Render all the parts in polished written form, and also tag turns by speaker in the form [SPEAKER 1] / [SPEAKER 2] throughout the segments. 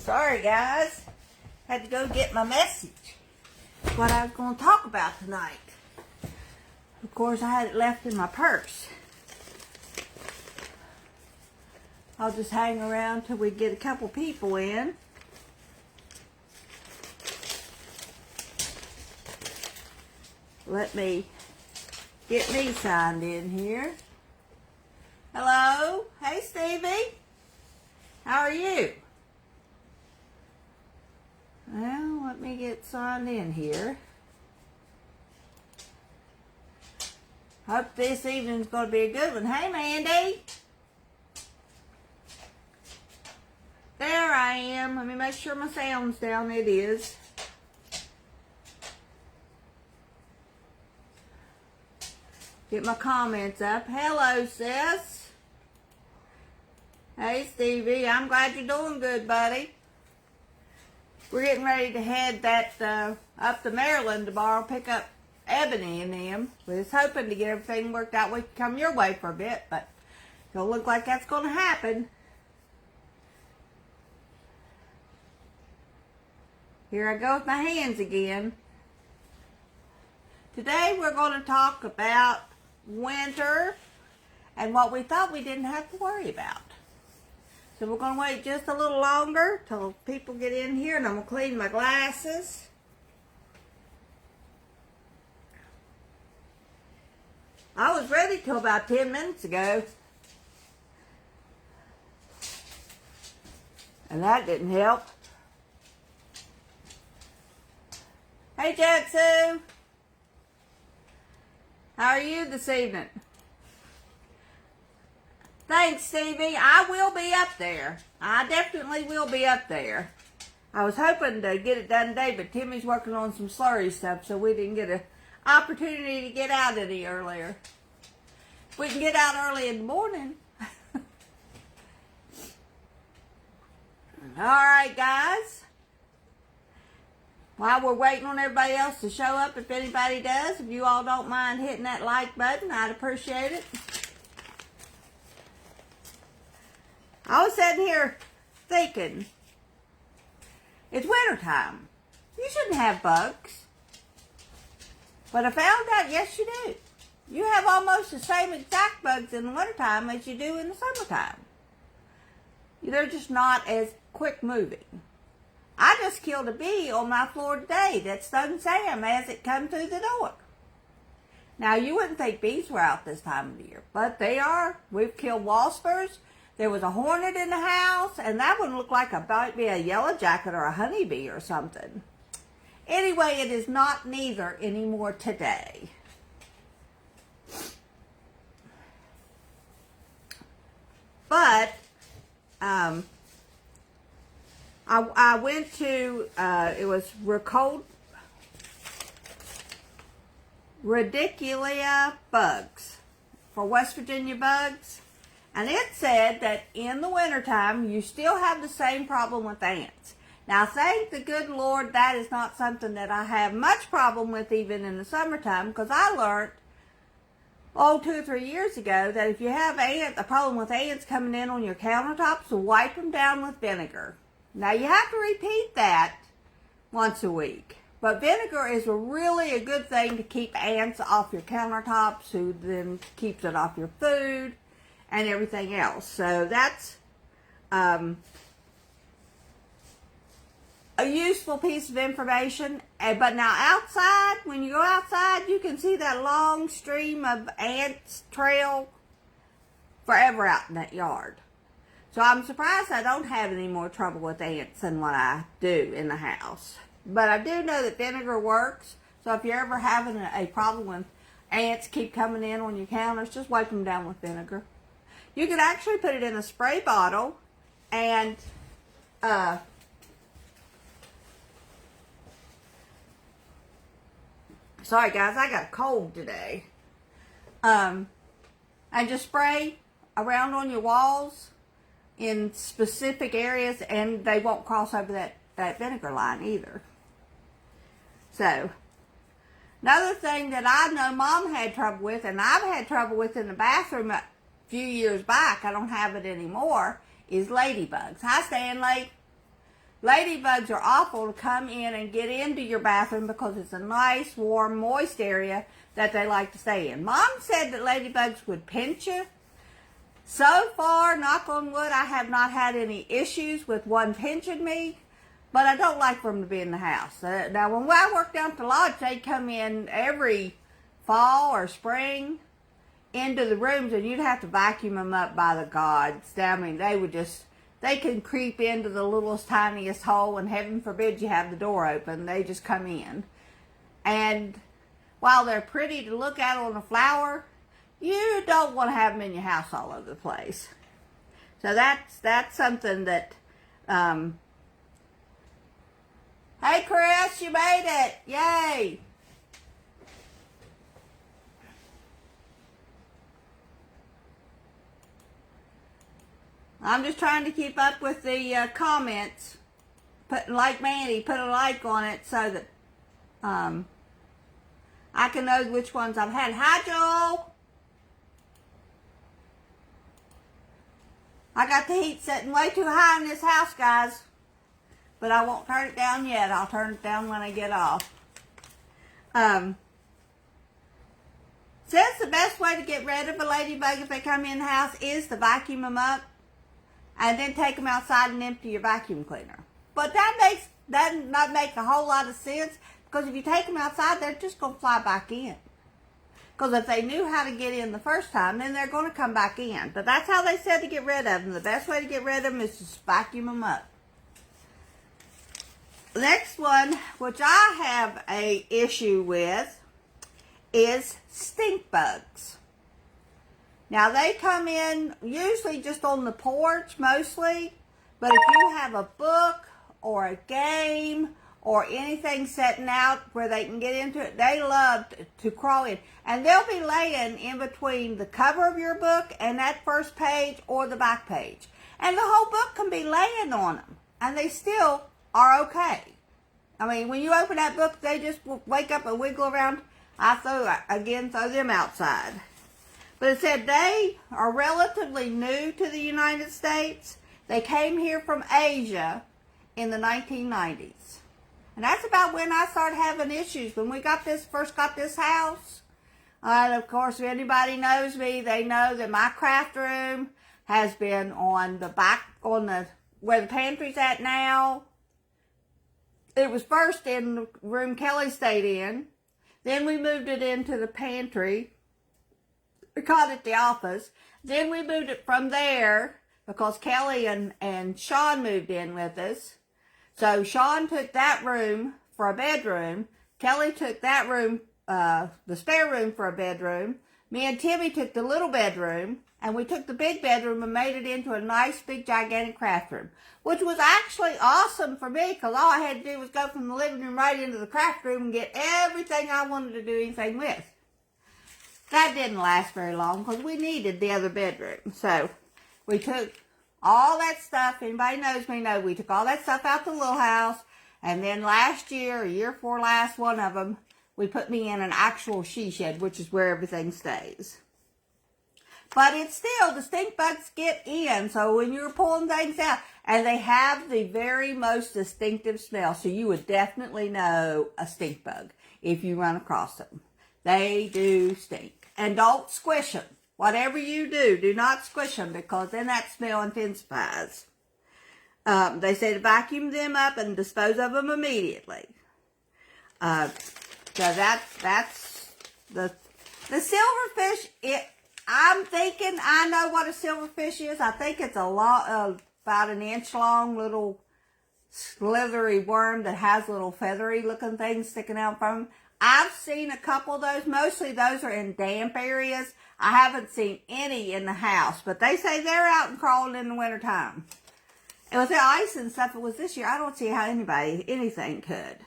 [SPEAKER 1] Sorry guys, had to go get my message. What I was going to talk about tonight. Of course, I had it left in my purse. I'll just hang around till we get a couple people in. Let me get me signed in here. Hello? Hey Stevie. How are you? Well, let me get signed in here. Hope this evening's going to be a good one. Hey Mandy. There I am. Let me make sure my sound's down. It is. Get my comments up. Hello, sis. Hey, Stevie. I'm glad you're doing good, buddy. We're getting ready to head up to Maryland tomorrow, pick up Ebony and them. We're just hoping to get everything worked out. We can come your way for a bit, but it don't look like that's going to happen. Here I go with my hands again. Today we're going to talk about winter and what we thought we didn't have to worry about. So we're going to wait just a little longer till people get in here, and I'm going to clean my glasses. I was ready till about 10 minutes ago. And that didn't help. Hey Jetsu! How are you this evening? Thanks, Stevie. I will be up there. I definitely will be up there. I was hoping to get it done today, but Timmy's working on some slurry stuff, so we didn't get an opportunity to get out any earlier. We can get out early in the morning. All right, guys. While we're waiting on everybody else to show up, if anybody does, if you all don't mind hitting that like button, I'd appreciate it. I was sitting here thinking, it's wintertime. You shouldn't have bugs. But I found out, yes you do. You have almost the same exact bugs in the wintertime as you do in the summertime. They're just not as quick moving. I just killed a bee on my floor today that stung Sam as it come through the door. Now, you wouldn't think bees were out this time of the year, but they are. We've killed waspers. There was a hornet in the house, and that one looked like might be a yellow jacket or a honeybee or something. Anyway, it is not neither anymore today. But, I went to, it was Radiculia bugs for West Virginia bugs. And it said that in the wintertime, you still have the same problem with ants. Now, thank the good Lord, that is not something that I have much problem with even in the summertime, because I learned, 2 or 3 years ago, that if you have a problem with ants coming in on your countertops, wipe them down with vinegar. Now, you have to repeat that once a week. But vinegar is really a good thing to keep ants off your countertops, who then keeps it off your food and everything else. So that's a useful piece of information. But now outside, when you go outside, you can see that long stream of ants trail forever out in that yard. So I'm surprised I don't have any more trouble with ants than what I do in the house. But I do know that vinegar works. So if you're ever having a problem with ants keep coming in on your counters, just wipe them down with vinegar. You could actually put it in a spray bottle and sorry guys, I got a cold today. And just spray around on your walls in specific areas, and they won't cross over that vinegar line either. So, another thing that I know Mom had trouble with, and I've had trouble with in the bathroom a few years back, I don't have it anymore, is ladybugs. Hi, Stanley. ladybugs are awful to come in and get into your bathroom because it's a nice, warm, moist area that they like to stay in. Mom said that ladybugs would pinch you. So far, knock on wood, I have not had any issues with one pinching me, but I don't like for them to be in the house. Now, when I worked down at the lodge, they'd come in every fall or spring into the rooms, and you'd have to vacuum them up by the gods. I mean, they can creep into the littlest, tiniest hole, and heaven forbid you have the door open. They just come in. And while they're pretty to look at on a flower, you don't want to have them in your house all over the place. So that's something that, hey Chris, you made it. Yay. I'm just trying to keep up with the comments. Like Mandy, put a like on it so that I can know which ones I've had. Hi, Joel. I got the heat setting way too high in this house, guys. But I won't turn it down yet. I'll turn it down when I get off. Says the best way to get rid of a ladybug if they come in the house is to vacuum them up and then take them outside and empty your vacuum cleaner. But that does not make a whole lot of sense, because if you take them outside, they're just going to fly back in. Because if they knew how to get in the first time, then they're going to come back in. But that's how they said to get rid of them. The best way to get rid of them is to vacuum them up. The next one, which I have a issue with, is stink bugs. Now, they come in usually just on the porch mostly, but if you have a book or a game or anything setting out where they can get into it, they love to crawl in. And they'll be laying in between the cover of your book and that first page or the back page. And the whole book can be laying on them, and they still are okay. I mean, when you open that book, they just wake up and wiggle around. I throw them outside. But it said they are relatively new to the United States. They came here from Asia in the 1990s. And that's about when I started having issues, when we first got this house. And of course, if anybody knows me, they know that my craft room has been on the back, where the pantry's at now. It was first in the room Kelly stayed in. Then we moved it into the pantry. We called it the office. Then we moved it from there because Kelly and Sean moved in with us. So Sean took that room for a bedroom. Kelly took that room, the spare room, for a bedroom. Me and Timmy took the little bedroom, and we took the big bedroom and made it into a nice, big, gigantic craft room, which was actually awesome for me, because all I had to do was go from the living room right into the craft room and get everything I wanted to do anything with. That didn't last very long because we needed the other bedroom. So we took all that stuff. Anybody knows me know we took all that stuff out to the little house. And then last year, or year before last, one of them, we put me in an actual she shed, which is where everything stays. But it's still, the stink bugs get in. So when you're pulling things out, and they have the very most distinctive smell. So you would definitely know a stink bug if you run across them. They do stink. And don't squish them. Whatever you do, do not squish them, because then that smell intensifies. They say to vacuum them up and dispose of them immediately. So that's the silverfish. I'm thinking I know what a silverfish is. I think it's about an inch long, little slithery worm that has little feathery looking things sticking out from them. I've seen a couple of those. Mostly those are in damp areas. I haven't seen any in the house, but they say they're out and crawling in the wintertime. And with the ice and stuff it was this year, I don't see how anything could.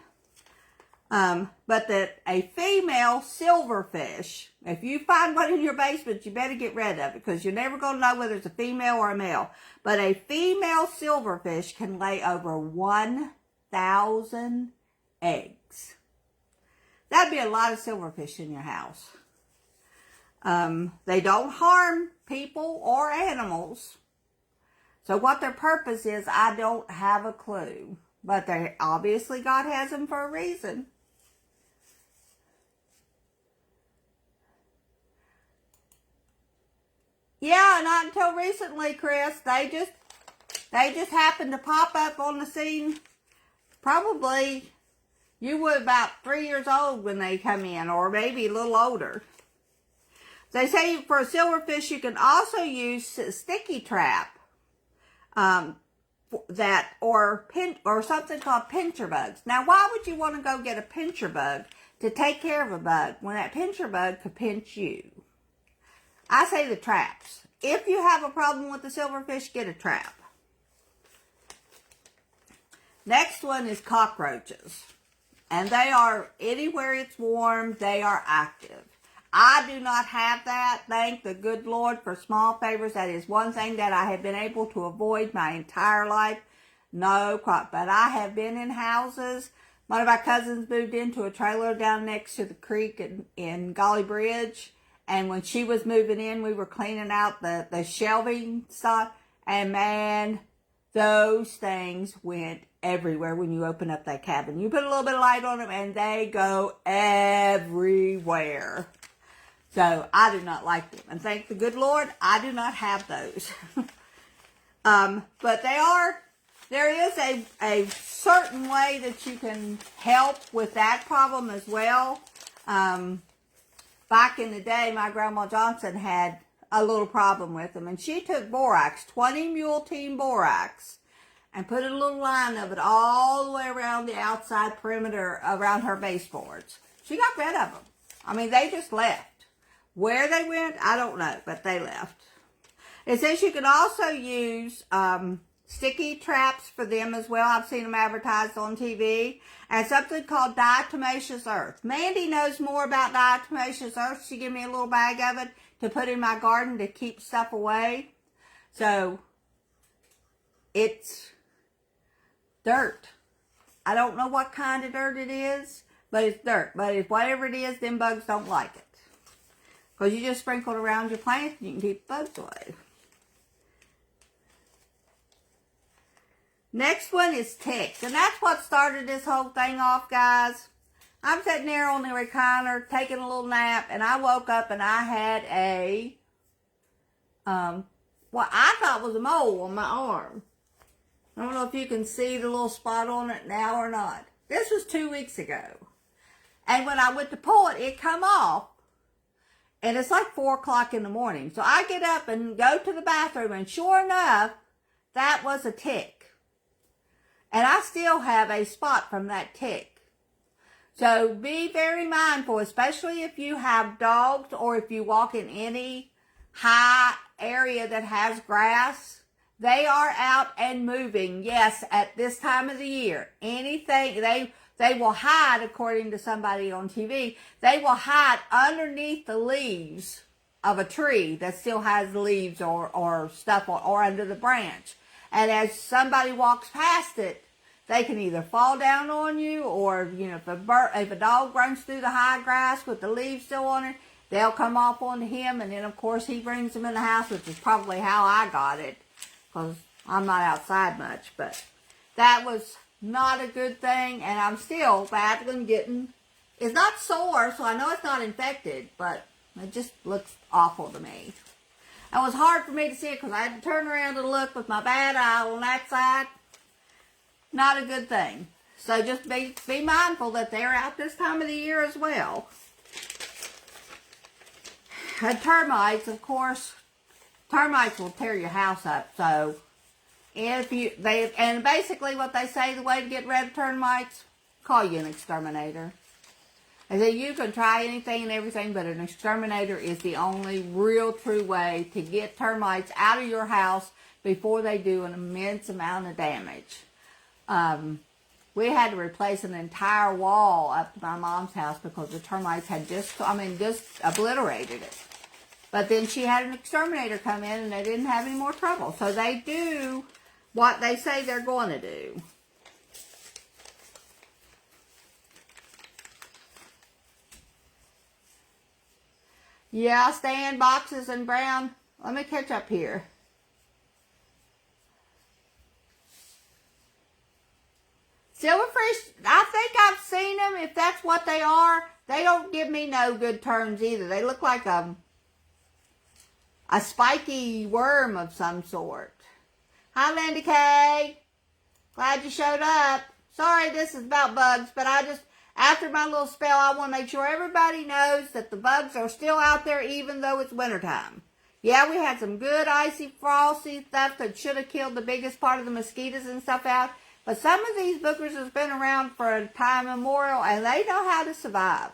[SPEAKER 1] But that a female silverfish, if you find one in your basement, you better get rid of it, because you're never going to know whether it's a female or a male. But a female silverfish can lay over 1,000 eggs. That'd be a lot of silverfish in your house. They don't harm people or animals. So what their purpose is, I don't have a clue. But they obviously God has them for a reason. Yeah, not until recently, Chris. They just happened to pop up on the scene. Probably you were about 3 years old when they come in, or maybe a little older. They say for a silverfish, you can also use a sticky trap, or something called pincher bugs. Now, why would you want to go get a pincher bug to take care of a bug when that pincher bug could pinch you? I say the traps. If you have a problem with the silverfish, get a trap. Next one is cockroaches. And they are, anywhere it's warm, they are active. I do not have that. Thank the good Lord for small favors. That is one thing that I have been able to avoid my entire life. No problem. But I have been in houses. One of my cousins moved into a trailer down next to the creek in Golly Bridge. And when she was moving in, we were cleaning out the shelving stuff. And man, those things went everywhere when you open up that cabin. You put a little bit of light on them and they go everywhere. So I do not like them. And thank the good Lord, I do not have those. But there is a certain way that you can help with that problem as well. Back in the day, my Grandma Johnson had a little problem with them. And she took borax, 20 Mule Team borax, and put a little line of it all the way around the outside perimeter around her baseboards. She got rid of them. I mean, they just left. Where they went, I don't know, but they left. It says you can also use sticky traps for them as well. I've seen them advertised on TV. And something called diatomaceous earth. Mandy knows more about diatomaceous earth. She gave me a little bag of it to put in my garden to keep stuff away. So, it's dirt. I don't know what kind of dirt it is, but it's dirt. But if whatever it is, them bugs don't like it. Because you just sprinkle it around your plants and you can keep bugs away. Next one is ticks. And that's what started this whole thing off, guys. I'm sitting there on the recliner taking a little nap. And I woke up and I had a, what I thought was a mole on my arm. I don't know if you can see the little spot on it now or not. This was 2 weeks ago. And when I went to pull it, it come off. And it's like 4 o'clock in the morning. So I get up and go to the bathroom. And sure enough, that was a tick. And I still have a spot from that tick. So be very mindful, especially if you have dogs or if you walk in any high area that has grass. They are out and moving, yes, at this time of the year. Anything, they will hide, according to somebody on TV, they will hide underneath the leaves of a tree that still has leaves or stuff or under the branch. And as somebody walks past it, they can either fall down on you or, you know, if a dog runs through the high grass with the leaves still on it, they'll come off onto him. And then, of course, he brings them in the house, which is probably how I got it because I'm not outside much. But that was not a good thing. And I'm still battling getting, it's not sore, so I know it's not infected, but it just looks awful to me. It was hard for me to see it because I had to turn around and look with my bad eye on that side. Not a good thing. So just be mindful that they're out this time of the year as well. And termites, of course, termites will tear your house up. So and basically what they say, the way to get rid of termites, call you an exterminator. I say you can try anything and everything, but an exterminator is the only real true way to get termites out of your house before they do an immense amount of damage. We had to replace an entire wall up to my mom's house because the termites had just obliterated it. But then she had an exterminator come in and they didn't have any more trouble. So they do what they say they're going to do. Yeah, stand boxes and brown. Let me catch up here. Silverfish, I think I've seen them. If that's what they are, they don't give me no good turns either. They look like a spiky worm of some sort. Hi, Linda Kay. Glad you showed up. Sorry this is about bugs, but after my little spell, I want to make sure everybody knows that the bugs are still out there even though it's wintertime. Yeah, we had some good icy, frosty stuff that should have killed the biggest part of the mosquitoes and stuff out. But some of these boogers has been around for a time immemorial, and they know how to survive.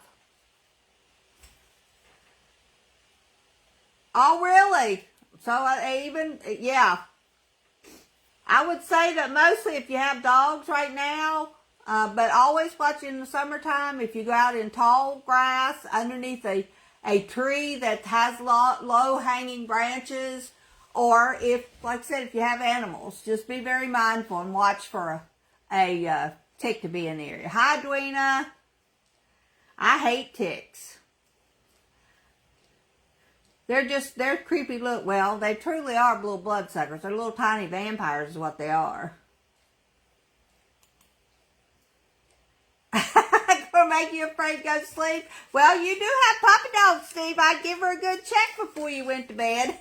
[SPEAKER 1] Oh, really? So yeah. I would say that mostly if you have dogs right now, but always watch in the summertime, if you go out in tall grass underneath a tree that has low hanging branches, or if, like I said, if you have animals, just be very mindful and watch for a tick to be in the area. Hi, Dweena. I hate ticks. They're creepy look. Well, they truly are little bloodsuckers. They're little tiny vampires is what they are. Gonna make you afraid to go to sleep? Well, you do have puppy dogs, Steve. I'd give her a good check before you went to bed.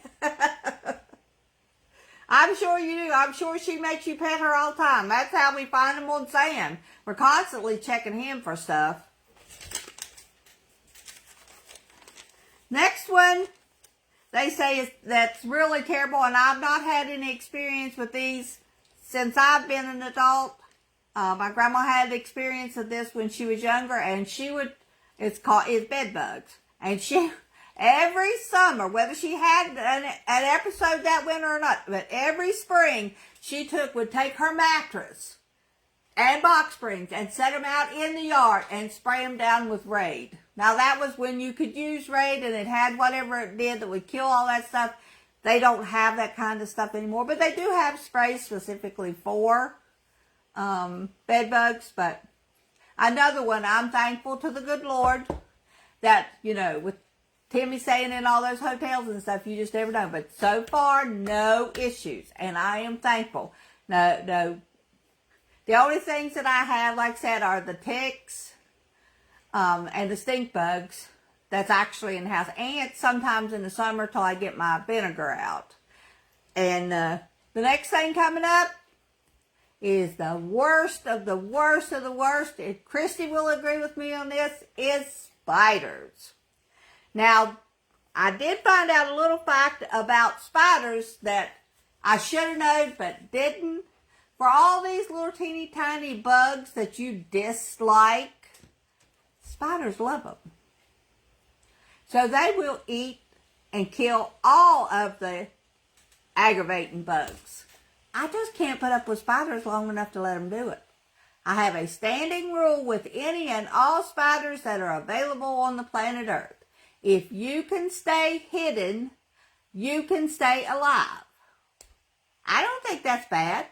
[SPEAKER 1] I'm sure you do. I'm sure she makes you pet her all the time. That's how we find them on Sam. We're constantly checking him for stuff. Next one, they say that's really terrible, and I've not had any experience with these since I've been an adult. My grandma had experience of this when she was younger, and it's bed bugs. And she, every summer, whether she had an episode that winter or not, but every spring, would take her mattress and box springs and set them out in the yard and spray them down with Raid. Now, that was when you could use Raid, and it had whatever it did that would kill all that stuff. They don't have that kind of stuff anymore, but they do have sprays specifically for bed bugs. But another one, I'm thankful to the good Lord that, with Timmy staying in all those hotels and stuff, you just never know. But so far, no issues, and I am thankful. No. The only things that I have, like I said, are the ticks, and the stink bugs that's actually in the house. Ants sometimes in the summer till I get my vinegar out. And the next thing coming up is the worst of the worst of the worst. Christy will agree with me on this, is spiders. Now, I did find out a little fact about spiders that I should have known but didn't. For all these little teeny tiny bugs that you dislike, spiders love them. So they will eat and kill all of the aggravating bugs. I just can't put up with spiders long enough to let them do it. I have a standing rule with any and all spiders that are available on the planet Earth. If you can stay hidden, you can stay alive. I don't think that's bad.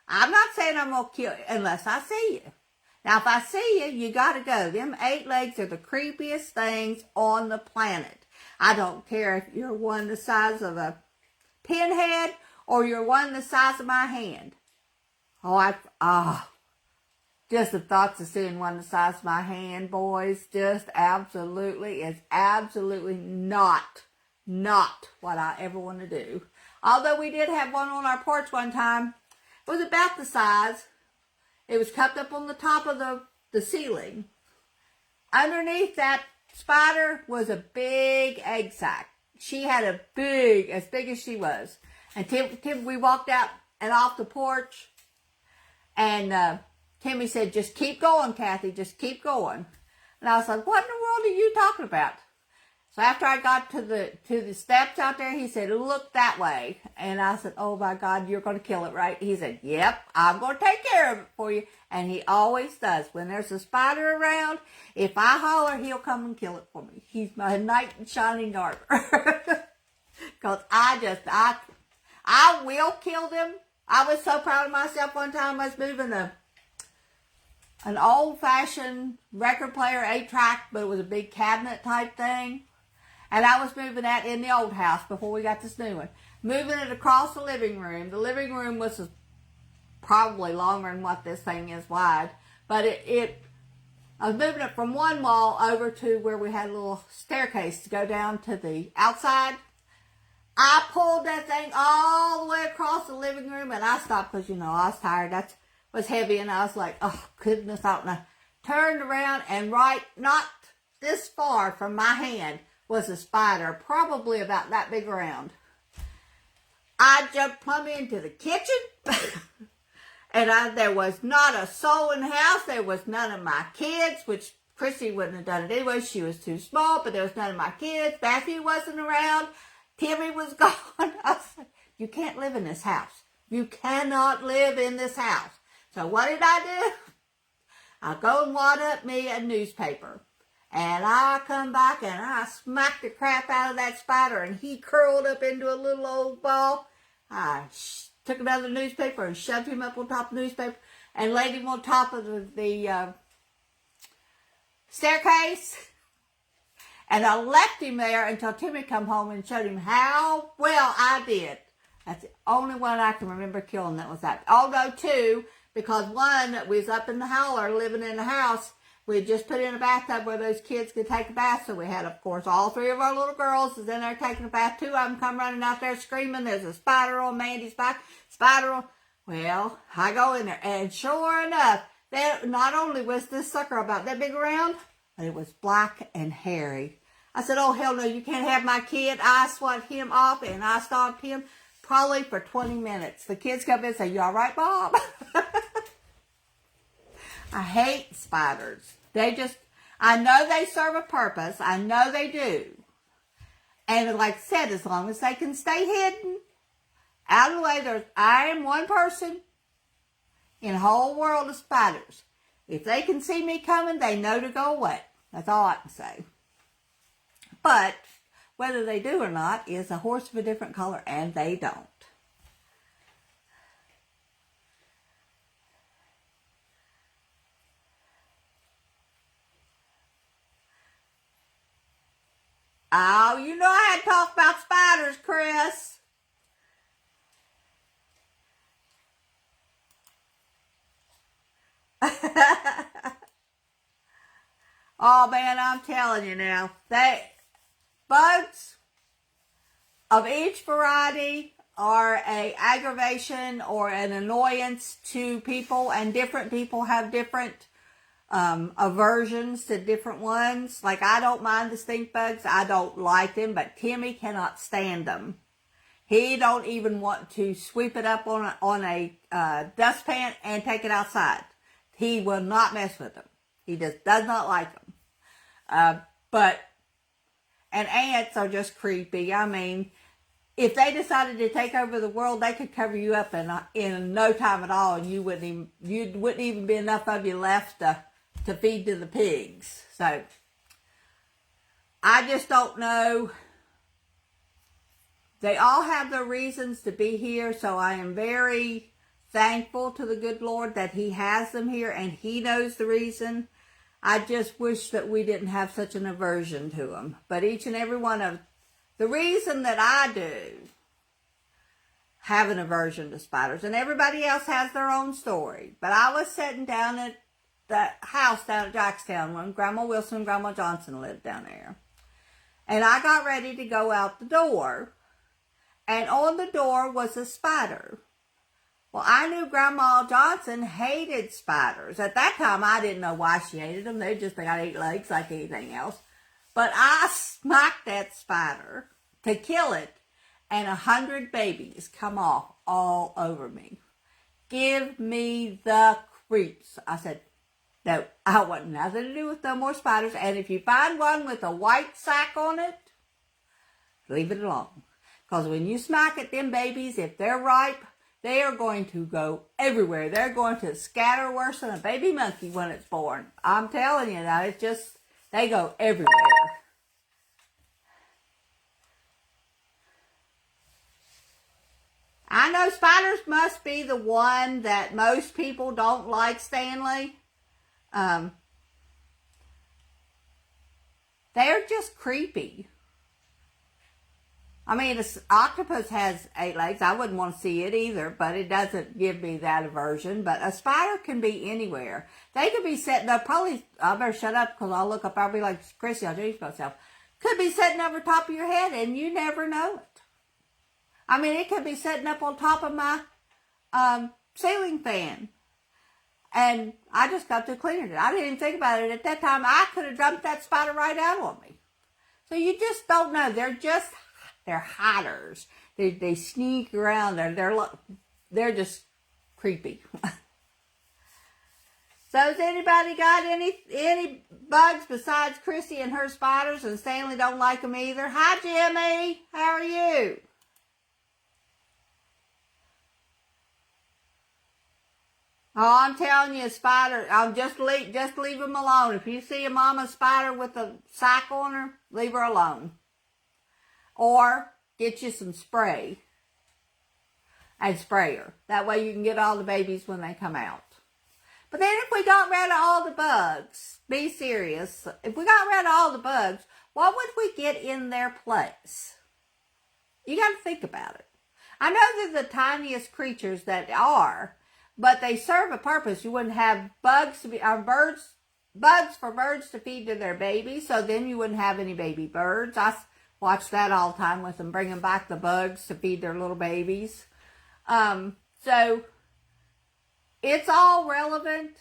[SPEAKER 1] I'm not saying I'm going to kill you unless I see you. Now, if I see you, you got to go. Them 8 legs are the creepiest things on the planet. I don't care if you're one the size of a pinhead or you're one the size of my hand. Just the thoughts of seeing one the size of my hand, boys, it's absolutely not what I ever want to do. Although we did have one on our porch one time. It was about the size. It was cupped up on the top of the ceiling. Underneath that spider was a big egg sac. She had as big as she was. And we walked out and off the porch. And Timmy said, "Just keep going, Kathy. Just keep going." And I was like, "What in the world are you talking about?" So after I got to the steps out there, he said, "Look that way." And I said, "Oh my God, you're going to kill it, right?" He said, "Yep, I'm going to take care of it for you." And he always does. When there's a spider around, if I holler, he'll come and kill it for me. He's my knight in shining armor. Because I will kill them. I was so proud of myself one time. I was moving an old-fashioned record player, 8-track, but it was a big cabinet type thing. And I was moving that in the old house before we got this new one. Moving it across the living room. The living room was a probably longer than what this thing is wide. But I was moving it from one wall over to where we had a little staircase to go down to the outside. I pulled that thing all the way across the living room, and I stopped because, I was tired. That was heavy, and I was like, oh, goodness, and I turned around, and right, not this far from my hand, was a spider, probably about that big around. I jumped plumb into the kitchen, and there was not a soul in the house. There was none of my kids, which Chrissy wouldn't have done it anyway. She was too small, but there was none of my kids. Matthew wasn't around. Timmy was gone. I said, you can't live in this house. You cannot live in this house. So what did I do? I go and wad up me a newspaper. And I come back and I smacked the crap out of that spider, and he curled up into a little old ball. I took another newspaper and shoved him up on top of the newspaper and laid him on top of the staircase. And I left him there until Timmy come home and showed him how well I did. That's the only one I can remember killing that was that. Although two, because one was up in the holler living in the house. We had just put in a bathtub where those kids could take a bath. So we had, of course, all three of our little girls is in there taking a bath. Two of them come running out there screaming, there's a spider on Mandy's back. Spider on. Well, I go in there, and sure enough, not only was this sucker about that big around, but it was black and hairy. I said, oh, hell no, you can't have my kid. I swat him off, and I stopped him probably for 20 minutes. The kids come in and say, you all right, Bob? I hate spiders. I know they serve a purpose. I know they do. And like I said, as long as they can stay hidden, out of the way, I am one person in a whole world of spiders. If they can see me coming, they know to go away. That's all I can say. But whether they do or not is a horse of a different color, and they don't. Oh, you know I had to talk about spiders, Chris. Oh, man, I'm telling you now. Bugs of each variety are an aggravation or an annoyance to people, and different people have different aversions to different ones. Like, I don't mind the stink bugs. I don't like them, but Timmy cannot stand them. He don't even want to sweep it up on a dustpan and take it outside. He will not mess with them. He just does not like them. And ants are just creepy. I mean, if they decided to take over the world, they could cover you up in no time at all, and you wouldn't even be enough of you left to feed to the pigs. So I just don't know. They all have their reasons to be here, so I am very thankful to the good Lord that He has them here and He knows the reason. I just wish that we didn't have such an aversion to them. But each and every one of the reason that I do have an aversion to spiders, and everybody else has their own story. But I was sitting down at the house down at Jackstown when Grandma Wilson and Grandma Johnson lived down there. And I got ready to go out the door, and on the door was a spider. Well, I knew Grandma Johnson hated spiders. At that time, I didn't know why she hated them. They just got 8 legs like anything else. But I smacked that spider to kill it, and 100 babies come off all over me. Give me the creeps. I said, no, I want nothing to do with no more spiders. And if you find one with a white sack on it, leave it alone. Because when you smack at them babies, if they're ripe, they are going to go everywhere. They're going to scatter worse than a baby monkey when it's born. I'm telling you now, it's just, they go everywhere. I know spiders must be the one that most people don't like, Stanley. They're just creepy. I mean, an octopus has 8 legs. I wouldn't want to see it either, but it doesn't give me that aversion. But a spider can be anywhere. They could be sitting up, probably, I better shut up because I'll look up, I'll be like, Chrissy, I'll introduce myself. Could be sitting over top of your head and you never know it. I mean, it could be sitting up on top of my ceiling fan. And I just got to cleaning it. I didn't even think about it at that time. I could have dumped that spider right out on me. So you just don't know. They're hiders. They sneak around. They're just creepy. So has anybody got any bugs besides Chrissy and her spiders? And Stanley don't like them either. Hi, Jimmy. How are you? Oh, I'm telling you, a spider, I'll just leave them alone. If you see a mama spider with a sack on her, leave her alone. Or get you some spray and spray her. That way you can get all the babies when they come out. But then if we got rid of all the bugs, be serious, if we got rid of all the bugs, what would we get in their place? You got to think about it. I know they're the tiniest creatures that are, but they serve a purpose. You wouldn't have bugs for birds to feed to their babies, so then you wouldn't have any baby birds. I watch that all the time with them, bringing back the bugs to feed their little babies. So it's all relevant,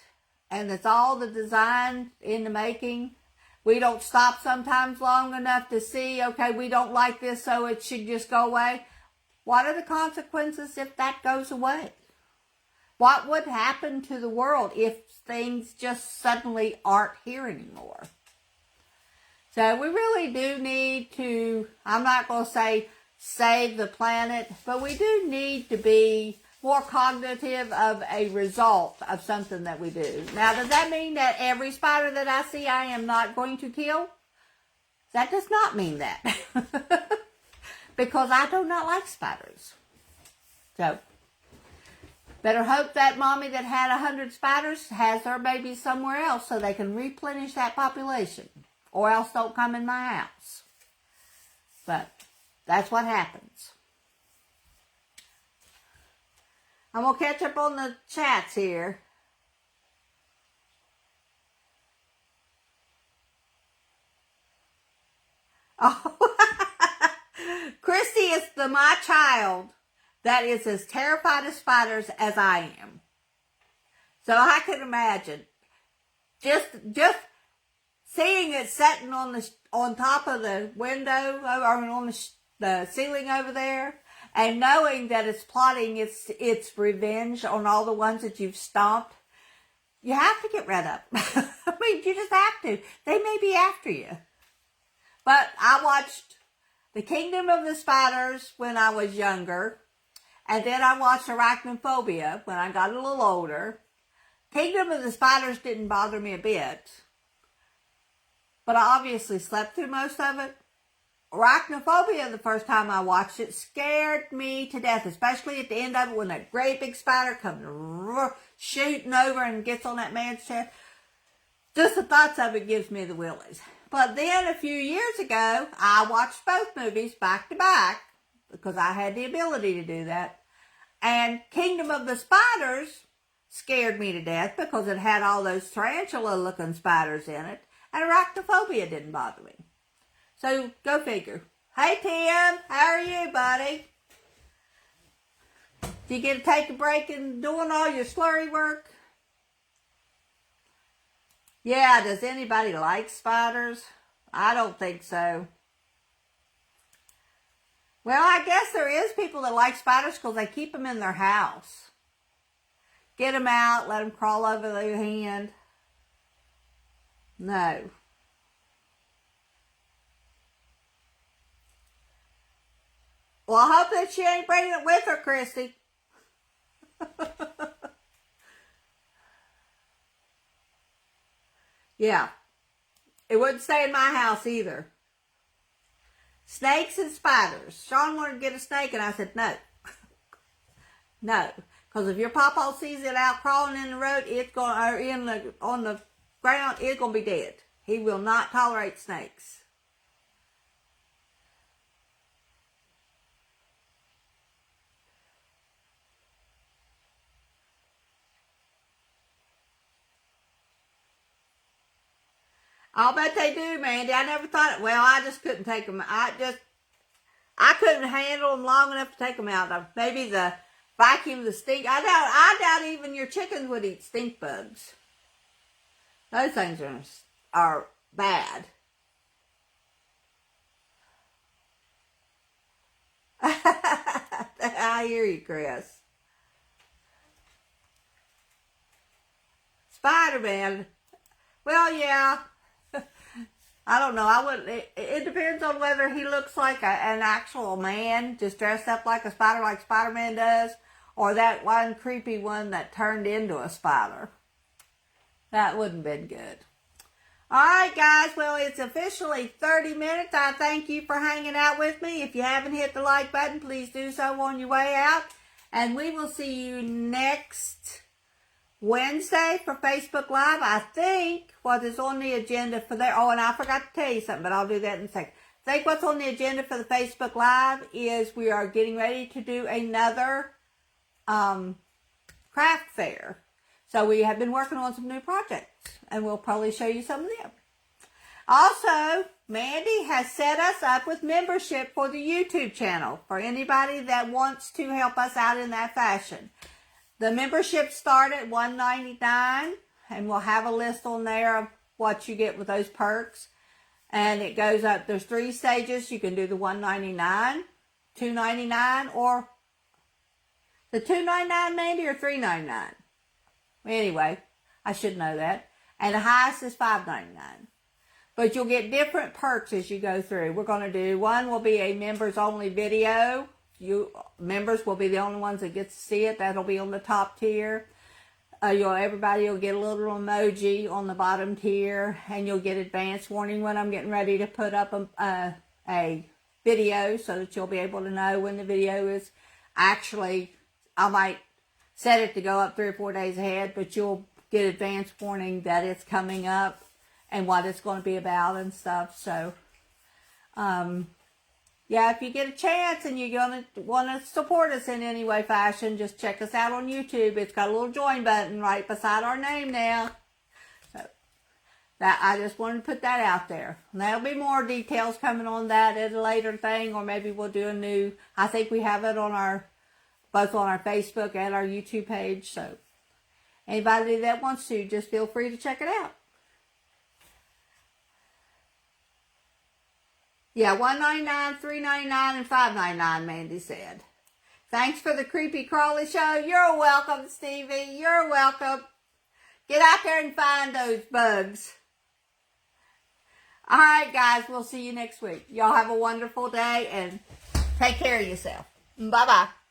[SPEAKER 1] and it's all the design in the making. We don't stop sometimes long enough to see, okay, we don't like this, so it should just go away. What are the consequences if that goes away? What would happen to the world if things just suddenly aren't here anymore? So we really do need to, I'm not going to say save the planet, but we do need to be more cognitive of a result of something that we do. Now, does that mean that every spider that I see I am not going to kill? That does not mean that. Because I do not like spiders. So, better hope that mommy that had 100 spiders has her babies somewhere else so they can replenish that population. Or else don't come in my house. But that's what happens. I'm going to catch up on the chats here. Oh, Christy is my child that is as terrified of spiders as I am. So I can imagine just seeing it sitting on top of the window, or on the ceiling over there, and knowing that it's plotting its revenge on all the ones that you've stomped. You have to get rid of them. I mean, you just have to. They may be after you. But I watched The Kingdom of the Spiders when I was younger. And then I watched Arachnophobia when I got a little older. Kingdom of the Spiders didn't bother me a bit. But I obviously slept through most of it. Arachnophobia, the first time I watched it, scared me to death. Especially at the end of it when that great big spider comes shooting over and gets on that man's chest. Just the thoughts of it gives me the willies. But then a few years ago, I watched both movies back to back because I had the ability to do that. And Kingdom of the Spiders scared me to death because it had all those tarantula-looking spiders in it. And Arachnophobia didn't bother me. So, go figure. Hey, Tim. How are you, buddy? Did you get to take a break and doing all your slurry work? Yeah, does anybody like spiders? I don't think so. Well, I guess there is people that like spiders because they keep them in their house. Get them out, let them crawl over their hand. No. Well, I hope that she ain't bringing it with her, Christy. Yeah. It wouldn't stay in my house either. Snakes and spiders. Sean wanted to get a snake, and I said no. No. Because if your pawpaw sees it out crawling in the road, it's going, or on the ground, it's going to be dead. He will not tolerate snakes. I'll bet they do, Mandy. I never thought, well, I just couldn't take them. I couldn't handle them long enough to take them out. Maybe the vacuum, the stink. I doubt even your chickens would eat stink bugs. Those things are bad. I hear you, Chris. Spider-Man. Well, yeah. I don't know. I wouldn't. It depends on whether he looks like an actual man, just dressed up like a spider, like Spider-Man does, or that one creepy one that turned into a spider. That wouldn't have been good. All right, guys. Well, it's officially 30 minutes. I thank you for hanging out with me. If you haven't hit the like button, please do so on your way out. And we will see you next Wednesday for Facebook Live. I think what is on the agenda for there. Oh, and I forgot to tell you something, but I'll do that in a second. I think what's on the agenda for the Facebook Live is we are getting ready to do another craft fair. So we have been working on some new projects, and we'll probably show you some of them. Also, Mandy has set us up with membership for the YouTube channel for anybody that wants to help us out in that fashion. The membership start at $1.99, and we'll have a list on there of what you get with those perks. And it goes up. There's 3 stages. You can do the $1.99, $2.99, or the $2.99, Mandy, or $3.99. Anyway, I should know that. And the highest is $5.99. But you'll get different perks as you go through. We're going to do, one will be a members only video. Members will be the only ones that get to see it. That'll be on the top tier. Everybody will get a little emoji on the bottom tier, and you'll get advance warning when I'm getting ready to put up a video, so that you'll be able to know when the video is actually. I might set it to go up 3 or 4 days ahead, but you'll get advance warning that it's coming up and what it's going to be about and stuff. So, yeah, if you get a chance and you're going to want to support us in any way, fashion, just check us out on YouTube. It's got a little join button right beside our name now. So, I just wanted to put that out there. And there'll be more details coming on that at a later thing, or maybe we'll do a new, I think we have it on both on our Facebook and our YouTube page. So, anybody that wants to, just feel free to check it out. Yeah, $1.99, $3.99, and $5.99, Mandy said. Thanks for the Creepy Crawly Show. You're welcome, Stevie. You're welcome. Get out there and find those bugs. All right, guys. We'll see you next week. Y'all have a wonderful day, and take care of yourself. Bye-bye.